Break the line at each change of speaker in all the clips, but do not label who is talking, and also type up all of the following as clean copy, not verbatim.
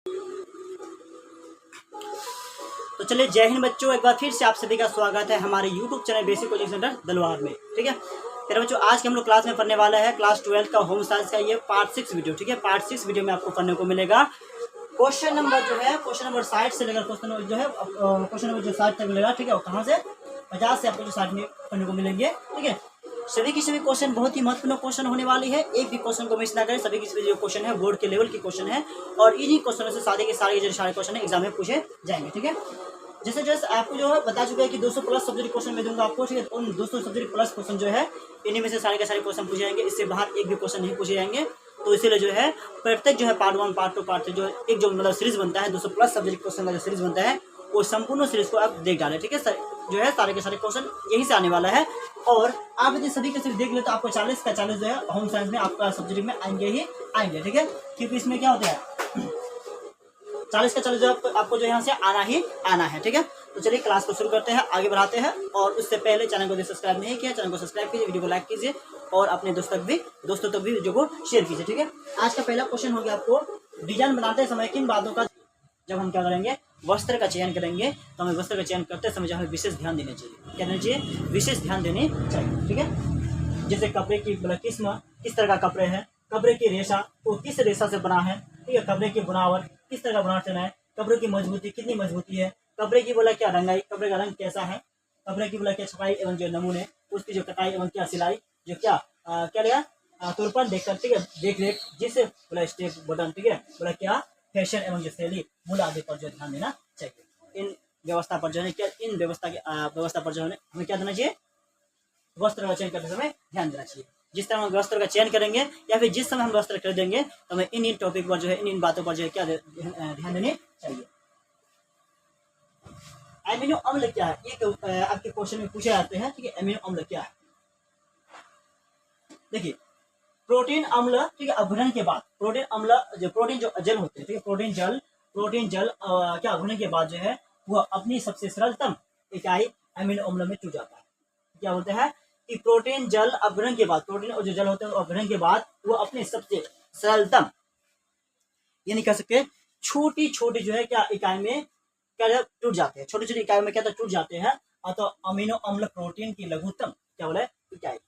तो चलिए, जय हिंद बच्चों। एक बार फिर से आप सभी का स्वागत है हमारे YouTube channel basic coaching centre Dalwar में। ठीक है मेरे बच्चों, आज के हम लोग क्लास में पढ़ने वाला है क्लास 12 का होम साइंस का ये पार्ट 6 वीडियो। ठीक है, पार्ट 6 वीडियो में आपको पढ़ने को मिलेगा क्वेश्चन नंबर 60 से लेकर क्वेश्चन नंबर जो 60 तक मिलेगा। ठीक है, और कहाँ से 50 से आपको जो 60 में पढ़ने को मिलेंगे। ठीक है, सभी के सभी क्वेश्चन बहुत ही महत्वपूर्ण क्वेश्चन होने वाली है। एक भी क्वेश्चन को मिस ना करें। सभी के सभी जो क्वेश्चन है बोर्ड के लेवल के क्वेश्चन है और इन्हीं क्वेश्चनों से सारे के सारे क्वेश्चन एग्जाम में पूछे जाएंगे। ठीक है, जैसे आपको जो है बता चुका है कि 200 प्लस सब्जेक्ट क्वेश्चन मैं दूंगा आपको। ठीक है, उन 200 सब्जेक्ट प्लस क्वेश्चन जो है इन्हीं में से सारे के सारे क्वेश्चन पूछे जाएंगे। इससे बाहर एक भी क्वेश्चन नहीं पूछे जाएंगे। तो इसीलिए जो है प्रत्येक जो है पार्ट 1 पार्ट 2 पार्ट 3 जो एक जो मतलब सीरीज बनता है 200 प्लस सब्जेक्ट क्वेश्चन का जो सीरीज बनता है वो संपूर्ण सीरीज को आप देख डालें। ठीक है सर, जो है सारे के सारे क्वेश्चन यहीं से आने वाला है। और आप यदि सभी के सिर्फ देख ले तो आपको 40 का 40 जो है होम साइंस में आपका सब्जेक्ट में आएंगे ही आएंगे। ठीक है, क्योंकि इसमें क्या होता है 40 का 40 जो आपको जो यहाँ से आना ही आना है। ठीक है, तो चलिए क्लास को शुरू करते हैं, आगे बढ़ाते हैं। और उससे पहले चैनल को सब्सक्राइब नहीं किया, चैनल को सब्सक्राइब कीजिए, वीडियो को लाइक कीजिए और अपने दोस्तों तक भी वीडियो को शेयर कीजिए। ठीक है, आज का पहला क्वेश्चन हो गया आपको, डिजाइन बनाते समय किन बातों का जब हम क्या करेंगे वस्त्र का चयन करेंगे तो हमें वस्त्र का चयन करते समय हमें विशेष ध्यान देना चाहिए। क्या देना चाहिए? विशेष ध्यान देने चाहिए। ठीक है, जैसे कपड़े की किस्म, किस तरह का कपड़े हैं, कपड़े की रेशा वो किस रेशा से बना है। ठीक है, कपड़े की बनावट किस तरह का बनावट है, कपड़े की मजबूती कितनी मजबूती है, कपड़े की बोला क्या रंगाई, कपड़े का रंग कैसा है, कपड़े की बोला क्या छपाई एवं जो नमूने उसकी जो कटाई एवं क्या सिलाई जो क्या क्या तुरपन देखकर। ठीक है, देख रेख जिससे बोला स्टेप बटन। ठीक है, बोला क्या फैशन एवं जो शैली मूल आदि पर जो ध्यान देना चाहिए। इन व्यवस्था पर जो है क्या इन व्यवस्था पर जो है हमें क्या देना चाहिए, वस्त्र का चयन करते समय ध्यान देना चाहिए। जिस तरह हम वस्त्र का चयन करेंगे या फिर जिस समय हम वस्त्र खरीदेंगे तो हमें इन टॉपिक पर जो है इन बातों पर जो है क्या ध्यान देने चाहिए। एमिनो अम्ल क्या है, ये आपके क्वेश्चन में पूछे जाते हैं। ठीक है, एमिनो अम्ल क्या है? देखिए, प्रोटीन अम्ल। ठीक है, अभ्रन के बाद प्रोटीन अम्ल जो प्रोटीन जो जल होते हैं। ठीक है, प्रोटीन जल क्या अभ्रन के बाद जो है वह अपनी सबसे सरलतम इकाई एमिनो अम्ल में टूट जाता है। क्या बोलते हैं कि प्रोटीन जल अभ्रन के बाद, प्रोटीन और जो जल होते हैं अभ्रन के बाद वो अपने सबसे सरलतम ये नहीं कह सकते छोटी छोटी जो है क्या इकाई में क्या टूट जाते हैं, छोटी छोटी इकाई में क्या टूट जाते हैं। अतः अमीनो अम्ल प्रोटीन की लघुत्तम क्या बोले इकाई।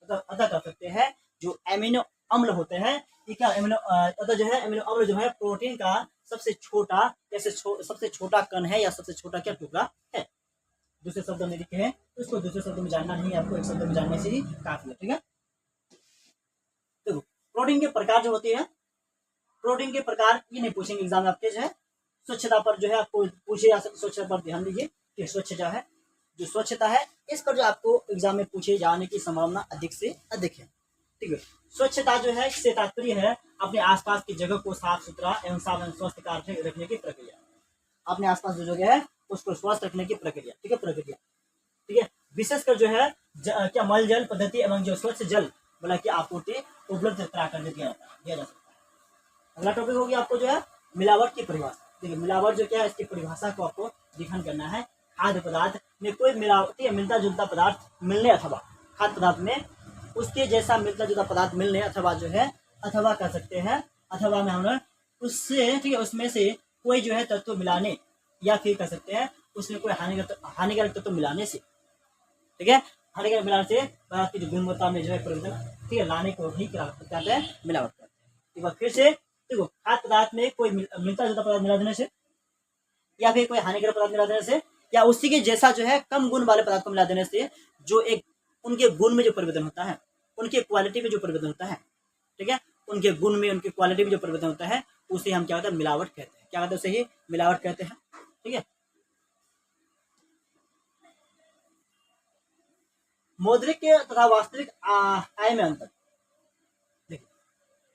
अतः कह सकते हैं जो एमिनो अम्ल होते हैं ये क्या अतः जो है एमिनो अम्ल जो है प्रोटीन का सबसे छोटा सबसे छोटा कण है या सबसे छोटा क्या टुकड़ा है। दूसरे शब्द में लिखे हैं तो उसको दूसरे शब्द में जानना नहीं है, आपको एक शब्द में जानने से ही काफी है। ठीक है, देखो प्रोटीन के प्रकार जो होते हैं, प्रोटीन के प्रकार ये नहीं पूछेंगे एग्जाम में आपके जो है स्वच्छता पर जो है आपको पूछे जा सकते। स्वच्छता पर ध्यान दीजिए कि स्वच्छता है जो स्वच्छता है इस पर जो आपको एग्जाम में पूछे जाने की संभावना अधिक से अधिक है। ठीक है, स्वच्छता जो है इससे तात्पर्य है अपने आसपास की जगह को साफ सुथरा एवं साफ एवं स्वस्थ रखने की प्रक्रिया। अपने आसपास जो जगह है उसको स्वस्थ रखने की प्रक्रिया। ठीक है, प्रक्रिया। ठीक है, विशेषकर जो है क्या मल जल पद्धति एवं जो स्वच्छ जल बोला की आपूर्ति उपलब्ध करा कर दिया जा सकता है। अगला टॉपिक हो गया आपको जो है मिलावट की परिभाषा। देखिए, मिलावट जो क्या है इसकी परिभाषा को आपको दिखान करना है। खाद्य पदार्थ में कोई मिलावटी या मिलता जुलता पदार्थ मिलने अथवा खाद्य पदार्थ में उसके जैसा मिलता जुलता पदार्थ मिलने अथवा जो है अथवा कह सकते हैं अथवा में हम उससे ठीक है उसमें से कोई जो है तत्व मिलाने या फिर कह सकते हैं उसमें कोई हानिकारक तत्व मिलाने से। ठीक है, हानिकारक मिलाने से पदार्थ की जो गुणवत्ता में जो है परिवर्तन ठीक है लाने को भी क्या कहते हैं मिलावट करते हैं। एक बार फिर से देखो, खाद्य पदार्थ में कोई मिलता जुलता पदार्थ मिला देने से या फिर कोई हानिकारक पदार्थ मिला देने से या उसी के जैसा जो है कम गुण वाले पदार्थ को मिला देने से जो एक उनके गुण में जो परिवर्तन होता है, उनके क्वालिटी में जो परिवर्तन होता है। ठीक है, उनके गुण में उनकी क्वालिटी में जो परिवर्तन होता है उसे हम क्या कहते हैं मिलावट कहते हैं। क्या कहते हैं उसे ही मिलावट कहते हैं। ठीक है, मौद्रिक तथा वास्तविक आय में अंतर। देखिए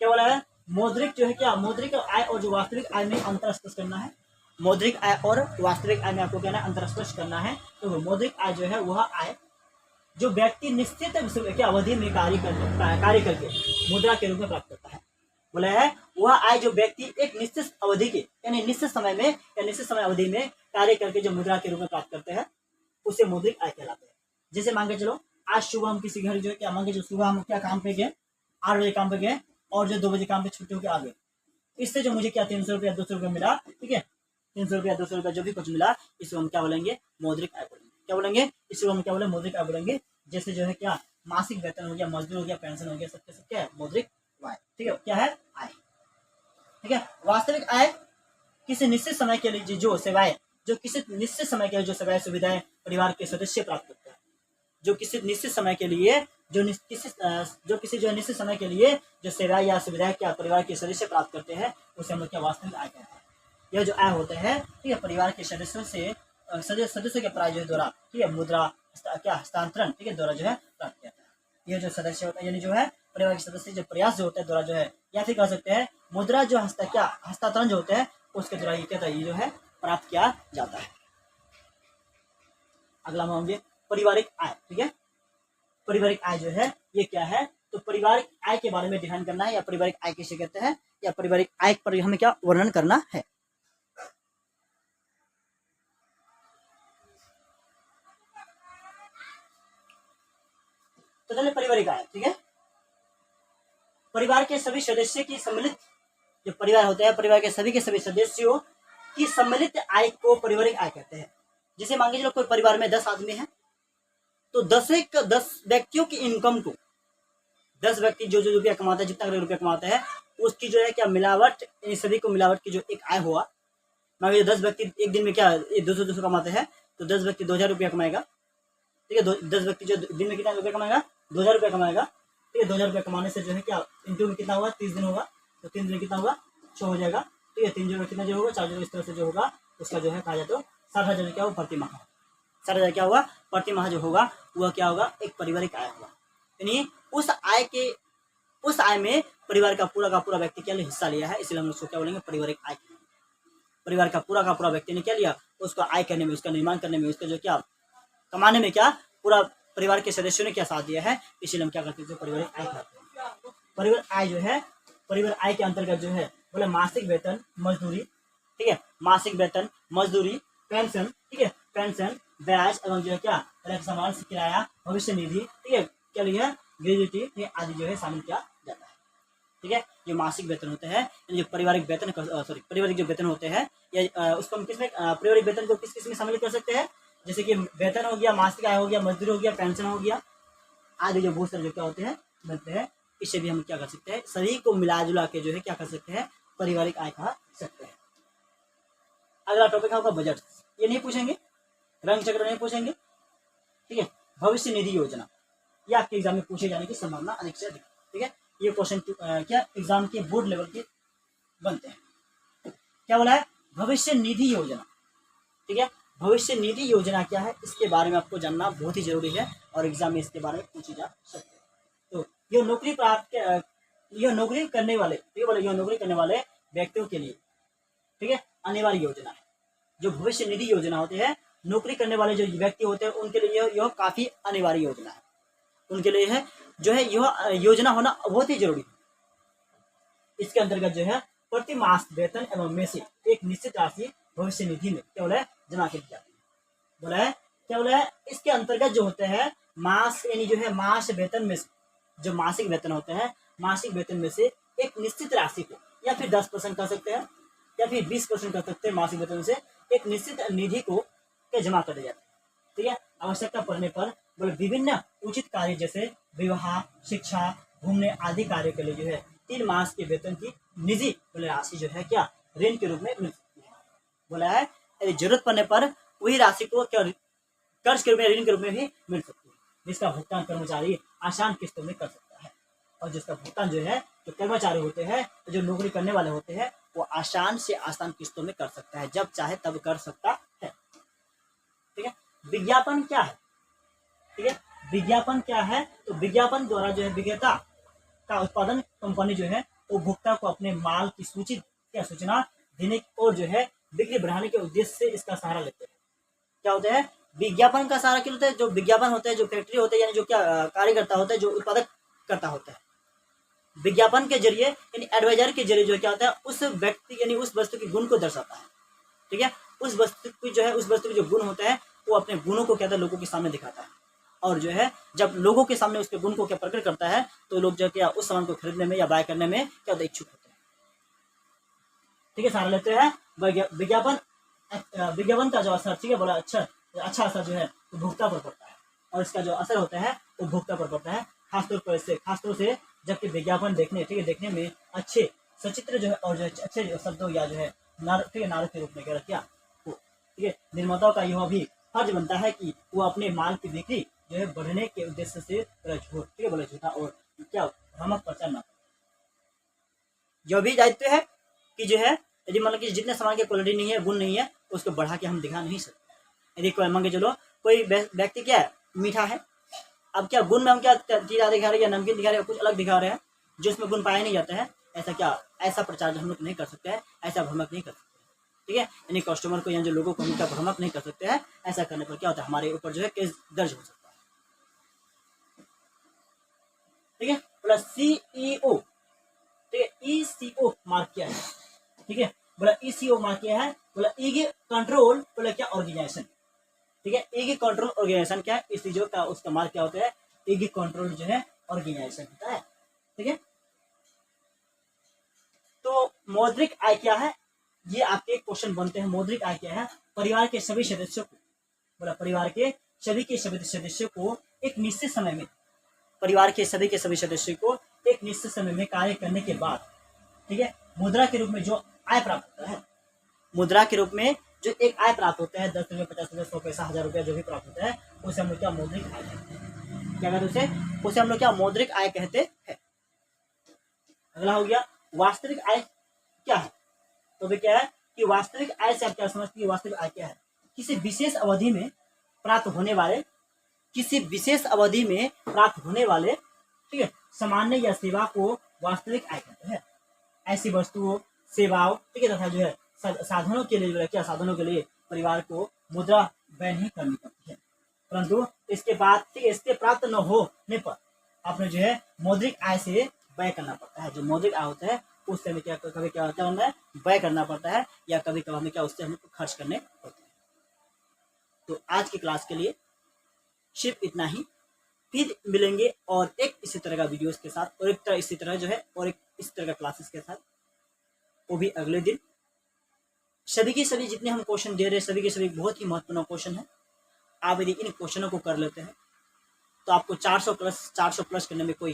क्या बोला है, मौद्रिक जो है क्या मौद्रिक आय और जो वास्तविक आय में अंतर स्पष्ट करना है। मौद्रिक आय और वास्तविक आय में आपको क्या है अंतर स्पष्ट करना है। तो मौद्रिक आय जो है वह आय जो व्यक्ति निश्चित अवधि में कार्य करके मुद्रा के रूप में प्राप्त करता है। बोला है वह आय जो व्यक्ति एक निश्चित अवधि के यानी निश्चित समय में या निश्चित समय अवधि में कार्य करके जो मुद्रा के रूप में प्राप्त करते हैं उसे मौद्रिक आय कहलाते हैं। जैसे मान के चलो आज सुबह हम किसी घर जो है क्या मान के जो सुबह हम क्या काम पे गए 8 बजे काम पे गए और जो 2 बजे काम पे छुट्टी होकर आ गए। इससे जो मुझे क्या 300 रुपया 200 रुपया मिला, ठीक है, 300 रुपया 200 रुपया जो भी कुछ मिला, इसको हम क्या बोलेंगे, मौद्रिक आय बोलेंगे। क्या बोलेंगे, इसको हम क्या बोलेंगे, मौद्रिक आय बोलेंगे। जैसे जो है क्या मासिक वेतन हो गया, मजदूर हो गया, पेंशन हो गया, सबके सब क्या है, मौद्रिक आय। ठीक है, क्या है, आय। ठीक है, वास्तविक आय किसी निश्चित समय के लिए जो सेवाएं, जो किसी निश्चित समय के लिए जो सेवाएं सुविधाएं परिवार के सदस्य प्राप्त करते हैं, जो किसी निश्चित समय के लिए जो किसी जो निश्चित समय के लिए जो सेवाएं या सुविधाएं क्या परिवार के सदस्य प्राप्त करते हैं, उसे हम लोग क्या वास्तविक आय कहते हैं। यह जो आय होते हैं, ठीक है, परिवार के सदस्यों से सदस्यों के प्राय द्वारा, ठीक है, मुद्रा क्या हस्तांतरण, ठीक है, द्वारा जो है प्राप्त किया जाता है। यह जो सदस्य होता है, यानी जो है परिवार के सदस्य जो प्रयास जो होता है द्वारा जो है, या फिर कह सकते हैं मुद्रा जो हस्तांतरण जो होते हैं उसके द्वारा ये क्या था, ये जो है प्राप्त किया जाता है। अगला होंगे पारिवारिक आय। ठीक है, पारिवारिक आय जो है ये क्या है, तो पारिवारिक आय के बारे में ध्यान करना है, या पारिवारिक आय किसे कहते हैं, या पारिवारिक आय पर हमें क्या वर्णन करना है। तो चलिए पारिवारिक आय। ठीक है, परिवार के सभी सदस्य की सम्मिलित जो परिवार होते हैं, परिवार के सभी सदस्यों की सम्मिलित आय को पारिवारिक आय कहते हैं। जैसे मान लीजिए कोई परिवार में 10 आदमी हैं, तो 10 व्यक्तियों की इनकम को, 10 व्यक्ति जो रुपया कमाता है, जितना रुपया कमाता है, उसकी जो है क्या मिलावट, इन सभी को मिलावट की जो एक आय हुआ। मान लीजिए 10 व्यक्ति एक दिन में क्या 200 कमाते हैं, तो 10 व्यक्ति 2000 रुपया कमाएगा। ठीक है, 10 व्यक्ति जो दिन में कितना रुपया कमाएगा, 2000 रुपया कमाएगा। ठीक है, 2000 रुपया कमाने से जो है क्या इंटू में कितना होगा, 30 दिन होगा, तो 3 दिन कितना होगा, 6 हो जाएगा। ठीक है, 3 जोड़ कितना जो होगा, 4 जोड़, इस तरह से जो होगा उसका जो है कहा जाए तो 60,000 क्या होगा प्रति माह। 60,000 क्या होगा प्रति माह जो होगा वह क्या होगा, एक पारिवारिक आय होगा। यानी उस आय में परिवार का पूरा व्यक्ति क्या हिस्सा लिया है, इसलिए हम उसको क्या बोलेंगे, पारिवारिक आय। परिवार का पूरा व्यक्ति ने क्या लिया, उसको आय करने में, उसका निर्माण करने में, उसका जो क्या कमाने में क्या पूरा परिवार के सदस्यों ने क्या साथ दिया है, इसलिए हम क्या करते हैं, पारिवारिक आय करते हैं। परिवार आय जो है, परिवार आय के अंतर्गत जो है बोले मासिक वेतन, मजदूरी, ठीक है, मासिक वेतन, मजदूरी, पेंशन, ठीक है, पेंशन, ब्याज एवं जो है क्या सामान किराया, भविष्य निधि, ठीक है, क्या लिया ग्रेजुटी आदि जो है शामिल किया जाता है। ठीक है, जो मासिक वेतन होते हैं, जो पारिवारिक वेतन पारिवारिक जो वेतन होते हैं, या उसको हम किसमें पारिवारिक वेतन को किस में शामिल कर सकते हैं, जैसे कि वेतन हो गया, मासिक आय हो गया, मजदूरी हो गया, पेंशन हो गया, आदि जो बहुत सारे जो क्या होते हैं मिलते हैं, इससे भी हम क्या कर सकते हैं, सभी को मिला जुला के जो है क्या कर सकते हैं, पारिवारिक आय कहा सकते हैं। अगला टॉपिक होगा बजट। ये नहीं पूछेंगे, रंग चक्र नहीं पूछेंगे। ठीक है, भविष्य निधि योजना ये आपके एग्जाम में पूछे जाने की संभावना अधिक से अधिक। ठीक है, ये क्वेश्चन क्या एग्जाम के बोर्ड लेवल के बनते हैं। क्या बोला है, भविष्य निधि योजना। ठीक है, भविष्य निधि योजना क्या है, इसके बारे में आपको जानना बहुत ही जरूरी है, और एग्जाम में इसके बारे में पूछी जा सकती है। तो यह नौकरी करने वाले, ठीक है, यह नौकरी करने वाले व्यक्तियों के लिए, ठीक है, अनिवार्य योजना है। जो भविष्य निधि योजना होती है, नौकरी करने वाले जो व्यक्ति होते हैं उनके लिए यह काफी अनिवार्य योजना है। उनके लिए है जो है यह योजना होना बहुत ही जरूरी है। इसके अंतर्गत जो है प्रति मास वेतन एवं में से एक निश्चित राशि भविष्य निधि में क्या बोला है, जमा की जाती है। बोला है क्या बोला है, इसके अंतर्गत जो होते हैं मास, यानी जो है मास वेतन में से, जो मासिक वेतन होते हैं, मासिक वेतन में से एक निश्चित राशि को, या फिर 10% कर सकते हैं, या फिर 20% कर सकते हैं, मासिक वेतन से एक निश्चित निधि को जमा कर दिया जाता है। ठीक है, आवश्यकता पड़ने पर बोले विभिन्न उचित कार्य जैसे विवाह, शिक्षा, घूमने आदि कार्य के लिए जो है 3 मास के वेतन की निजी बोले राशि जो है क्या ऋण के रूप में मिल सकती है। बोला है यदि जरूरत पड़ने पर वही राशि को क्या कर्ज के रूप में, ऋण के रूप में भी मिल सकती है, जिसका भुगतान कर्मचारी आसान किस्तों में कर सकता है। और जिसका भुगतान जो है जो कर्मचारी होते हैं, जो नौकरी करने वाले होते हैं, वो आसान से आसान किस्तों में कर सकता है, जब चाहे तब कर सकता है। ठीक है, विज्ञापन क्या है। ठीक है, विज्ञापन क्या है, तो विज्ञापन द्वारा जो है विक्रेता का उत्पादन कंपनी जो है उपभोक्ता को अपने माल की सूचना देने और जो है बिक्री बढ़ाने के उद्देश्य से इसका सहारा लेते हैं। क्या होता है, विज्ञापन का सहारा क्यों लेते हैं, जो विज्ञापन होते हैं, जो फैक्ट्री होते हैं, यानी जो क्या कार्यकर्ता होता है, जो उत्पादक करता होता है, विज्ञापन के जरिए यानी एडवाइजर के जरिए जो क्या होता है, उस व्यक्ति यानी उस वस्तु के गुण को दर्शाता है। ठीक है, उस वस्तु की जो है, उस वस्तु के जो गुण होता है, वो अपने गुणों को क्या होता है लोगों के सामने दिखाता है, और जो है जब लोगों के सामने उसके गुण को क्या प्रकट करता है, तो लोग जो क्या उस सामान को खरीदने में या बाय करने में क्या होता है इच्छुक होते हैं। ठीक है, सहारा लेते हैं विज्ञापन विज्ञापन का जो असर, ठीक है, बड़ा अच्छा असर जो है उपभोक्ता पर पड़ता है, और इसका जो असर होता है उपभोक्ता पर पड़ता है, खासतौर से जबकि विज्ञापन देखने, ठीक है, देखने में अच्छे सचित्र जो है और जो अच्छे शब्दों या जो है नारक के रूप में क्या हो, ठीक है। निर्माताओं का यह भी फर्ज बनता है कि वो अपने माल की बिक्री जो है बढ़ने के उद्देश्य से झूठ, ठीक है, बोले झूठा और क्या भ्रामक प्रचार न, जो भी दायित्व है कि जो है यदि मतलब कि जितने सामान की क्वालिटी नहीं है, गुण नहीं है, उसको बढ़ा के हम दिखा नहीं सकते। यदि कोई मान के चलो कोई व्यक्ति क्या है मीठा है, अब क्या गुण में हम क्या चीज़ दिखा रहे हैं, या नमकीन दिखा रहे हैं, कुछ अलग दिखा रहे हैं जो उसमें गुण पाया नहीं जाता है, ऐसा प्रचार हम लोग नहीं कर सकते हैं, ऐसा भ्रमक नहीं कर सकते, ठीक है। यानी कस्टमर को या जो लोगों को हम क्या भ्रमक नहीं कर सकते हैं। ऐसा करने पर क्या होता है, हमारे ऊपर जो है केस दर्ज हो सकता है, ठीक है। प्लस CEO, ठीक है, ECO मार्क किया है, ठीक है, बोला ECO मार्क किया है, बोला ईगी कंट्रोल, बोला क्या ऑर्गेनाइजेशन, ठीक है। ईगी कंट्रोल ऑर्गेनाइजेशन क्या है, इस चीजों का उसका मार्क क्या होता है, ईगी कंट्रोल जो है ऑर्गेनाइजेशन होता है, ठीक है। तो मौद्रिक आय क्या है, ये आपके क्वेश्चन बनते हैं। मौद्रिक आय क्या है, परिवार के सभी सदस्यों को, बोला परिवार के सभी सदस्यों को एक निश्चित समय में, परिवार के सभी सदस्यों को एक निश्चित समय में कार्य करने के बाद, ठीक है, मुद्रा के रूप में जो आय प्राप्त होता है, मुद्रा के रूप में जो एक आय प्राप्त होता है, 10 रुपये, 50 रुपये, 100 पैसा, 1000 रुपया जो भी प्राप्त होता है, उसे हम लोग क्या मौद्रिक आय कहते हैं, क्या कहते हैं उसे हम लोग क्या मौद्रिक आय कहते हैं। अगला हो गया वास्तविक आय क्या है, तो भी क्या है कि वास्तविक आय से आप क्या समझते हैं, वास्तविक आय क्या है, किसी विशेष अवधि में प्राप्त होने वाले, ठीक है, सामान्य या सेवा को वास्तविक आय कहते हैं। ऐसी वस्तुओं, सेवाओं, ठीक है, तथा जो है साधनों के लिए, क्या साधनों के लिए परिवार को मुद्रा व्यय नहीं करनी पड़ती है, परंतु इसके बाद, ठीक है, इसके प्राप्त न होने पर आपने जो है मौद्रिक आय से व्यय करना पड़ता है। जो मौद्रिक आय होता है उससे हमें क्या कभी क्या होता है, व्यय करना पड़ता है, या कभी कभी हमें क्या उससे हमें खर्च करने पड़ते हैं। तो आज की क्लास के लिए सिर्फ इतना ही, फिर मिलेंगे और एक इसी तरह का वीडियोस के साथ, और एक तरह इसी तरह जो है, और एक इस तरह का क्लासेस के साथ, वो भी अगले दिन। सभी के सभी जितने हम क्वेश्चन दे रहे हैं, सभी के सभी बहुत ही महत्वपूर्ण क्वेश्चन है। आप यदि इन क्वेश्चनों को कर लेते हैं तो आपको 400 प्लस करने में कोई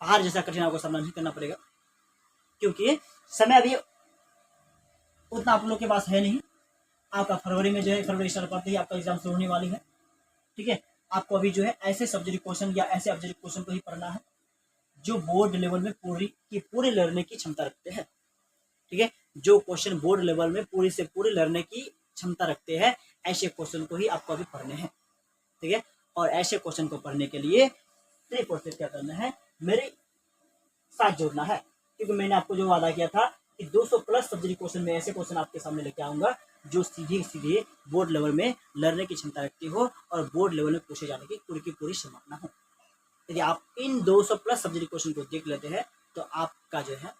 पहाड़ जैसा कठिनाई का सामना नहीं करना पड़ेगा, क्योंकि समय अभी उतना आप लोग के पास है नहीं। आपका फरवरी में जो है, फरवरी स्टार्ट करते ही आपका एग्जाम शुरू होने वाली है, ठीक है। आपको अभी जो है ऐसे सब्जेक्ट क्वेश्चन या ऐसे ऑब्जेक्टिव क्वेश्चन को ही पढ़ना है जो बोर्ड लेवल में पूरी लड़ने की क्षमता रखते हैं, ठीक है। जो क्वेश्चन बोर्ड लेवल में पूरी से पूरी लड़ने की क्षमता रखते हैं, ऐसे क्वेश्चन को ही आपको अभी पढ़ने हैं, ठीक है। और ऐसे क्वेश्चन को पढ़ने के लिए सिर्फ और सिर्फ क्या करना है, मेरे साथ जुड़ना है, क्योंकि मैंने आपको जो वादा किया था कि 200 प्लस सब्जेक्ट क्वेश्चन में ऐसे क्वेश्चन आपके सामने लेके आऊंगा जो सीधे बोर्ड लेवल में लड़ने की क्षमता रखती हो और बोर्ड लेवल में पूछे जाने की पूरी संभावना हो। यदि आप इन 200 प्लस सब्जेक्ट क्वेश्चन को देख लेते हैं तो आपका जो है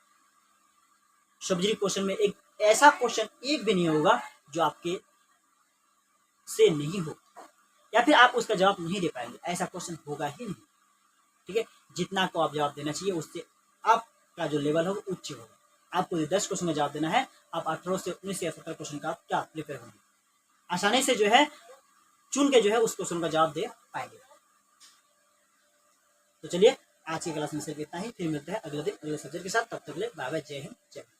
सब्जेक्ट क्वेश्चन में एक ऐसा क्वेश्चन एक भी नहीं होगा जो आपके से नहीं हो, या फिर आप उसका जवाब नहीं दे पाएंगे, ऐसा क्वेश्चन होगा ही नहीं, ठीक है। जितना को आप जवाब देना चाहिए उससे आपका जो लेवल होगा उच्च होगा। आपको 10 क्वेश्चन का जवाब देना है, आप 18 से 19 या 17 क्वेश्चन का क्या प्रिपेयर होंगे, आसानी से जो है चुन के जो है उस क्वेश्चन का जवाब दे पाएंगे। तो चलिए आज की क्लास में सिर्फ इतना ही, फिर मिलते हैं अगले दिन अगले सब्जेक्ट के साथ। तब तक के लिए बाय बाय, जय हिंद, जय भारत।